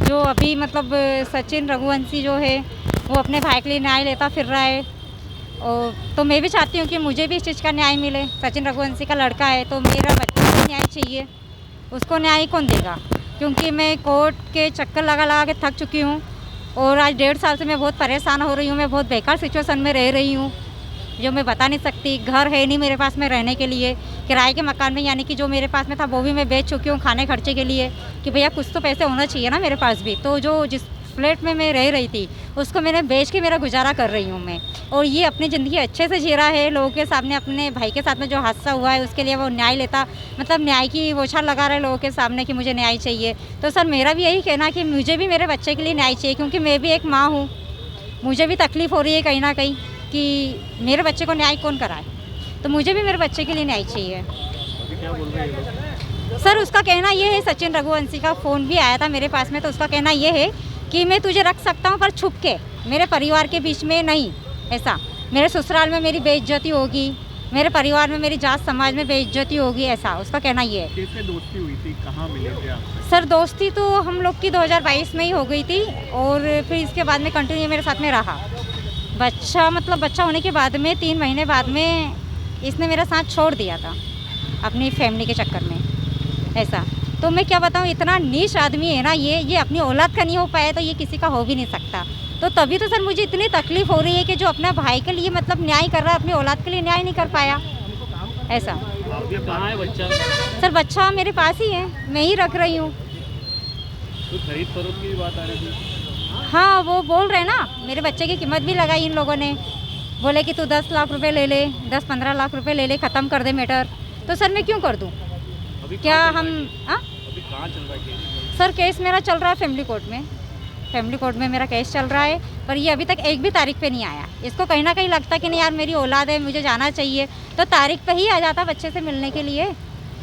जो अभी मतलब सचिन रघुवंशी जो है वो अपने भाई के लिए न्याय लेता फिर रहा है। और तो मैं भी चाहती हूँ कि मुझे भी इस चीज़ का न्याय मिले। सचिन रघुवंशी का लड़का है तो मेरा बच्चे को न्याय चाहिए, उसको न्याय कौन देगा? क्योंकि मैं कोर्ट के चक्कर लगा लगा के थक चुकी हूँ और आज 1.5 साल से मैं बहुत परेशान हो रही हूँ। मैं बहुत बेकार सिचुएशन में रह रही हूँ जो मैं बता नहीं सकती। घर है नहीं मेरे पास में रहने के लिए, किराए के मकान में यानी कि जो मेरे पास में था वो भी मैं बेच चुकी हूँ खाने खर्चे के लिए कि भैया कुछ तो पैसे होना चाहिए ना मेरे पास भी। तो जो जिस फ्लैट में मैं रह रही थी उसको मैंने बेच के मेरा गुजारा कर रही हूँ मैं। और ये अपनी ज़िंदगी अच्छे से जी रहा है लोगों के सामने। अपने भाई के साथ में जो हादसा हुआ है उसके लिए वो न्याय लेता, मतलब न्याय की बौछार लगा रहा है लोगों के सामने कि मुझे न्याय चाहिए। तो सर मेरा भी यही कहना है कि मुझे भी मेरे बच्चे के लिए न्याय चाहिए, क्योंकि मैं भी एक माँ हूँ, मुझे भी तकलीफ़ हो रही है कहीं ना कहीं कि मेरे बच्चे को न्याय कौन कराए। तो मुझे भी मेरे बच्चे के लिए न्याय चाहिए। अभी क्या बोल रहे हैं? सर उसका कहना ये है, सचिन रघुवंशी का फ़ोन भी आया था मेरे पास में, तो उसका कहना ये है कि मैं तुझे रख सकता हूँ पर छुप के, मेरे परिवार के बीच में नहीं। ऐसा मेरे ससुराल में मेरी बेइज्जती होगी, मेरे परिवार में मेरी जात समाज में बेइज्जती होगी, ऐसा उसका कहना ये है। कैसे दोस्ती हुई थी, कहाँ मिले थे आप? सर दोस्ती तो हम लोग की 2022 में ही हो गई थी और फिर इसके बाद में कंटिन्यू मेरे साथ में रहा। बच्चा होने के बाद में 3 महीने बाद में इसने मेरा साथ छोड़ दिया था अपनी फैमिली के चक्कर में, ऐसा। तो मैं क्या बताऊँ, इतना नीच आदमी है ना ये अपनी औलाद का नहीं हो पाया तो ये किसी का हो भी नहीं सकता। तो तभी तो सर मुझे इतनी तकलीफ़ हो रही है कि जो अपने भाई के लिए मतलब न्याय कर रहा है, अपनी औलाद के लिए न्याय नहीं कर पाया, ऐसा। आपके कहाँ है बच्चा? सर बच्चा मेरे पास ही है, मैं ही रख रही हूँ। तो खरीद फरोख्त की बात आ रही थी। हाँ वो बोल रहे ना, मेरे बच्चे की कीमत भी लगाई इन लोगों ने, बोले कि तू 10 लाख रुपए ले ले, 10-15 लाख रुपए ले ले, ख़त्म कर दे मैटर। तो सर मैं क्यों कर दूँ? अभी क्या हम अभी कहाँ चल रहा है केस? सर केस मेरा चल रहा है फैमिली कोर्ट में। फैमिली कोर्ट में मेरा केस चल रहा है, पर ये अभी तक एक भी तारीख पे नहीं आया। इसको कहीं ना कहीं लगता कि नहीं यार मेरी औलाद है, मुझे जाना चाहिए, तो तारीख पे ही आ जाता बच्चे से मिलने के लिए।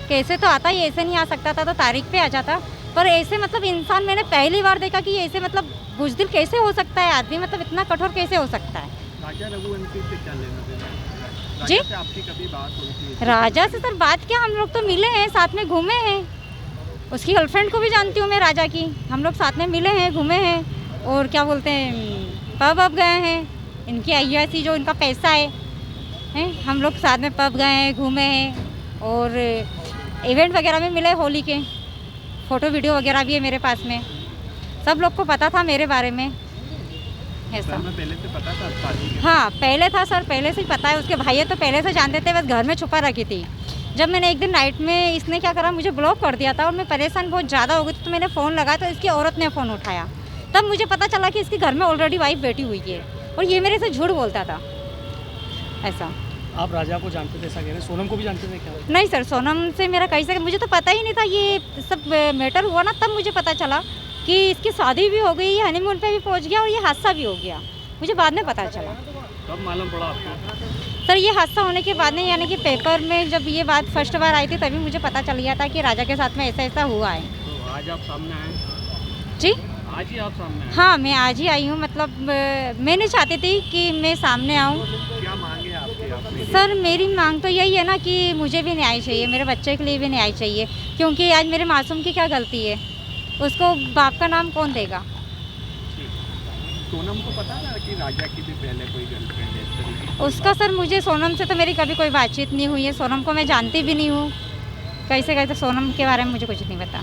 कैसे तो आता ही, ऐसे नहीं आ सकता था, तो तारीख पे आ जाता। पर ऐसे मतलब इंसान मैंने पहली बार देखा कि ऐसे मतलब बुज़दिल कैसे हो सकता है आदमी, मतलब इतना कठोर कैसे हो सकता है। राजा रघुवंशी से क्या लेना देना? जी? राजा से आपकी कभी बात हुई थी? राजा से सर बात क्या, हम लोग तो मिले हैं, साथ में घूमे हैं। उसकी गर्लफ्रेंड को भी जानती हूँ मैं, राजा की। हम लोग साथ में मिले हैं, घूमे हैं और क्या बोलते हैं पब अब गए हैं। इनकी अय्यासी जो इनका पैसा है हम लोग साथ में पब गए हैं, घूमे हैं और इवेंट वगैरह में मिले होली के। फ़ोटो वीडियो वगैरह भी है मेरे पास में। सब लोग को पता था मेरे बारे में, ऐसा। मैं पहले से पता था शादी के? हाँ पहले था सर, पहले से ही पता है। उसके भाई तो पहले से जानते थे, बस घर में छुपा रखी थी। जब मैंने एक दिन नाइट में, इसने क्या करा, मुझे ब्लॉक कर दिया था और मैं परेशान बहुत ज़्यादा हो गई थी, तो मैंने फ़ोन लगाया तो इसकी औरत ने फ़ोन उठाया। तब मुझे पता चला कि इसके घर में ऑलरेडी वाइफ बैठी हुई है और ये मेरे से झूठ बोलता था, ऐसा। आप राजा को जानते थे, ऐसा कह रहे हैं? सोनम को भी जानते थे क्या? नहीं सर, सोनम से मेरा कहीं से मुझे तो पता ही नहीं था। ये सब मैटर हुआ ना तब मुझे पता चला कि इसकी शादी भी हो गई, ये हनीमून पे भी पहुंच गया और ये हादसा भी हो गया। मुझे बाद में पता चला। कब मालूम पड़ा आपको? सर ये हादसा होने के बाद में, यानी कि पेपर में जब ये बात फर्स्ट बार आई थी तभी मुझे पता चल गया था कि राजा के साथ में ऐसा ऐसा हुआ है। तो आज आप सामने आए? जी आज ही आप सामने आए? हाँ, मैं आज ही आई हूँ। मतलब मैं नहीं चाहती थी कि मैं सामने आऊँ। क्या मांगे आपकी? सर मेरी मांग तो यही है ना कि मुझे भी न्याय चाहिए, मेरे बच्चे के लिए भी न्याय चाहिए, क्योंकि आज मेरे मासूम की क्या गलती है, उसको बाप का नाम कौन देगा। सोनम को पता ना कि राजा की भी पहले कोई गर्लफ्रेंड है इस तरीके की? उसका सर मुझे, सोनम से तो मेरी कभी कोई बातचीत नहीं हुई है। सोनम को मैं जानती भी नहीं हूँ, कैसे कैसे सोनम के बारे में मुझे कुछ नहीं पता।